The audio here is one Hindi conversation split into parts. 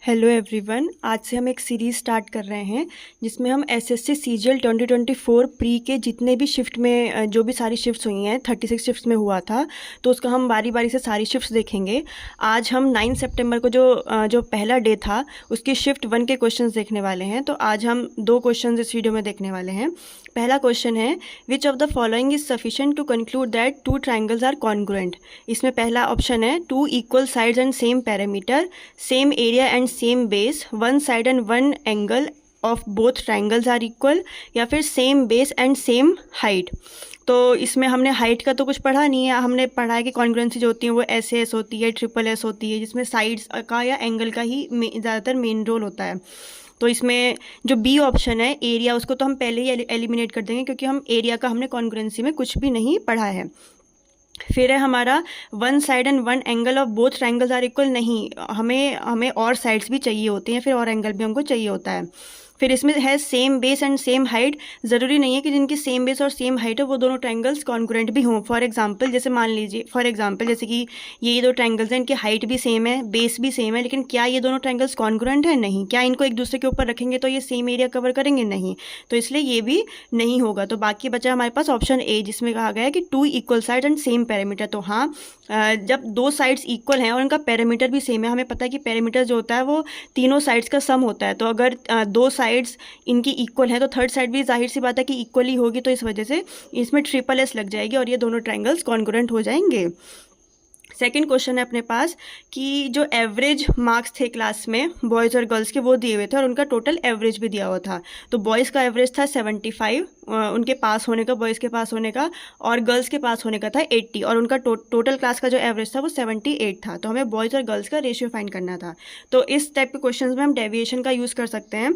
हेलो एवरीवन, आज से हम एक सीरीज़ स्टार्ट कर रहे हैं जिसमें हम एसएससी सीजीएल 2024 प्री के जितने भी शिफ्ट में जो भी सारी शिफ्ट्स हुई हैं 36 शिफ्ट्स में हुआ था, तो उसका हम बारी बारी से सारी शिफ्ट्स देखेंगे। आज हम 9 सितंबर को जो पहला डे था उसकी शिफ्ट 1 के क्वेश्चंस देखने वाले हैं। तो आज हम 2 क्वेश्चंस इस वीडियो में देखने वाले हैं। पहला क्वेश्चन है, which of the following is sufficient to conclude that 2 triangles are congruent. इसमें पहला ऑप्शन है 2 equal sides and same parameter, same area and same base, 1 side and 1 angle of both triangles are equal, या फिर same base and same height. तो इसमें हमने हाइट का तो कुछ पढ़ा नहीं है, हमने पढ़ा है कि कॉन्ग्रुएंसी जो होती है वो एस होती है, ट्रिपल एस होती है, जिसमें साइड्स का या एंगल का ही ज़्यादातर मेन रोल होता है। तो इसमें जो बी ऑप्शन है एरिया, उसको तो हम पहले ही एलिमिनेट कर देंगे क्योंकि हम एरिया का हमने कॉन्ग्रुएंसी में कुछ भी नहीं पढ़ा है। फिर है हमारा 1 side and 1 angle of both triangles are equal. नहीं, हमें और साइड्स भी चाहिए होती हैं, फिर और एंगल भी हमको चाहिए होता है। फिर इसमें है same base and same height. ज़रूरी नहीं है कि जिनकी सेम बेस और सेम हाइट है वो दोनों ट्राइंगल्स कॉन्ग्रुएंट भी हों। फॉर एग्जांपल जैसे मान लीजिए, जैसे कि ये दो ट्राइंगल्स हैं, इनकी हाइट भी सेम है, बेस भी सेम है, लेकिन क्या ये दोनों ट्राइंगल्स कॉन्ग्रुएंट है? नहीं। क्या इनको एक दूसरे के ऊपर रखेंगे तो ये सेम एरिया कवर करेंगे? नहीं। तो इसलिए ये भी नहीं होगा। तो बाकी बचा हमारे पास ऑप्शन ए, जिसमें कहा गया है कि 2 equal side and same parameter. तो हाँ, जब दो साइड्स इक्वल हैं और उनका पैरामीटर भी सेम है, हमें पता है कि पैरामीटर जो होता है वो तीनों साइड्स का सम होता है। तो अगर दो साइड्स इनकी इक्वल है तो थर्ड साइड भी जाहिर सी बात है कि इक्वल ही होगी। तो इस वजह से इसमें ट्रिपल एस लग जाएगी और ये दोनों ट्राइंगल्स कॉन्ग्रुएंट हो जाएंगे। सेकेंड क्वेश्चन है अपने पास कि जो एवरेज मार्क्स थे क्लास में बॉयज़ और गर्ल्स के वो दिए हुए थे और उनका टोटल एवरेज भी दिया हुआ था। तो बॉयज़ का एवरेज था 75 उनके पास होने का, बॉयज़ के पास होने का, और गर्ल्स के पास होने का था 80, और उनका टोटल क्लास का जो एवरेज था वो 78 था। तो हमें बॉयज़ और गर्ल्स का रेशियो फाइंड करना था। तो इस टाइप के क्वेश्चन में हम डेविएशन का यूज़ कर सकते हैं।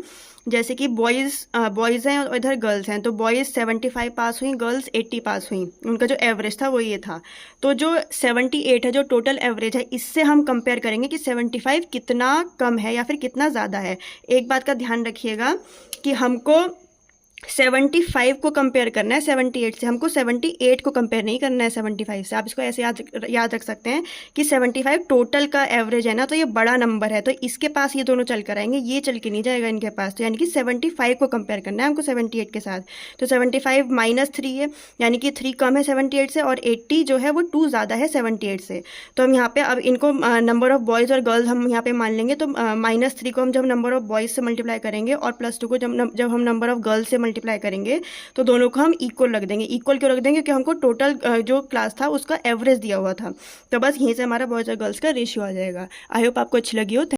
जैसे कि बॉयज़ हैं और इधर गर्ल्स हैं, तो बॉयज़ 75 पास हुई, गर्ल्स 80 पास हुई, उनका जो एवरेज था वो ये था। तो जो 78 है जो टोटल एवरेज है, इससे हम कंपेयर करेंगे कि 75 कितना कम है या फिर कितना ज़्यादा है। एक बात का ध्यान रखिएगा कि हमको 75 को कंपेयर करना है 78 से, हमको 78 को कंपेयर नहीं करना है 75 से। आप इसको ऐसे याद रख सकते हैं कि 75 टोटल का एवरेज है ना, तो ये बड़ा नंबर है, तो इसके पास ये दोनों चल कर आएंगे, ये चल के नहीं जाएगा इनके पास। तो यानी कि 75 को कंपेयर करना है हमको 78 के साथ। तो 75 माइनस 3 है, यानी कि 3 कम है 78 से, और 80 जो है वो 2 ज़्यादा है 78 से। तो हम यहाँ पे अब इनको नंबर ऑफ बॉयज़ और गर्ल्स हम यहाँ पे मान लेंगे। तो -3 को हम जब नंबर ऑफ बॉयज़ से मल्टीप्लाई करेंगे और +2 को जब हम नंबर ऑफ गर्ल्स से मल्टीप्लाई करेंगे तो दोनों को हम इक्वल रख देंगे। इक्वल क्यों रख देंगे? क्योंकि हमको टोटल जो क्लास था उसका एवरेज दिया हुआ था। तो बस यहीं से हमारा बॉयज़ और गर्ल्स का रेशियो आ जाएगा। आई होप आपको अच्छी लगी हो।